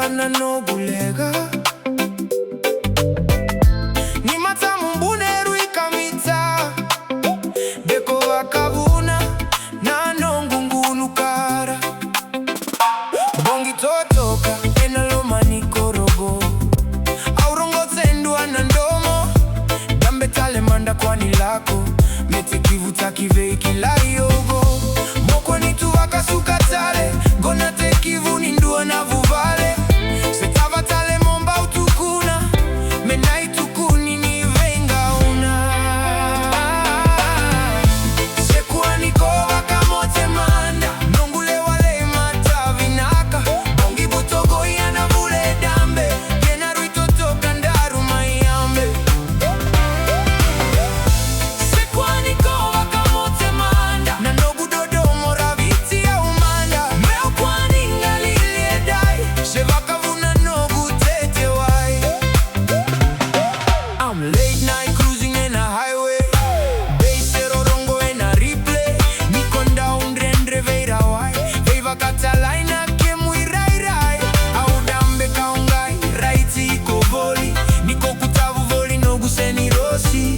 na no bulega ni matamu mbuneru ikamita beko vakavuna na nongungunu kara bongi totoka enaloma nikorogo aurongo zendua na ndomo dambe tale manda kwani lako mete kivuta kivei kila yogo moko nitu wakasuka tale gona te kivuni ndua na vuvale setava tale momba utukuna mena itukuni ni venga una sekuwa niko Vakamoce Mada nongule wale matavinaka bongi butogo yana vule dambe kena ruitoto kandaru mayambe sekuwa niko Vakamoce Mada na nogu dodomo raviti ya umanda meo kwani ngalilie dai shevakavuna nogu tete wai. I'm late night cruising in a highway Beisero rongo in a replay Niko down rendre veira wai Veiva katalaina kemu irai rai Au dambe kaungai raiti iko voli Niko kutavu voli nogu seni rosi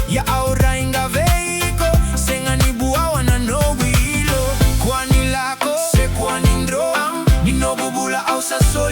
Ya au rainga veiko Senga nibuwa wana nogu hilo Kwani lako se kwani ndro Ni nogu bula au saso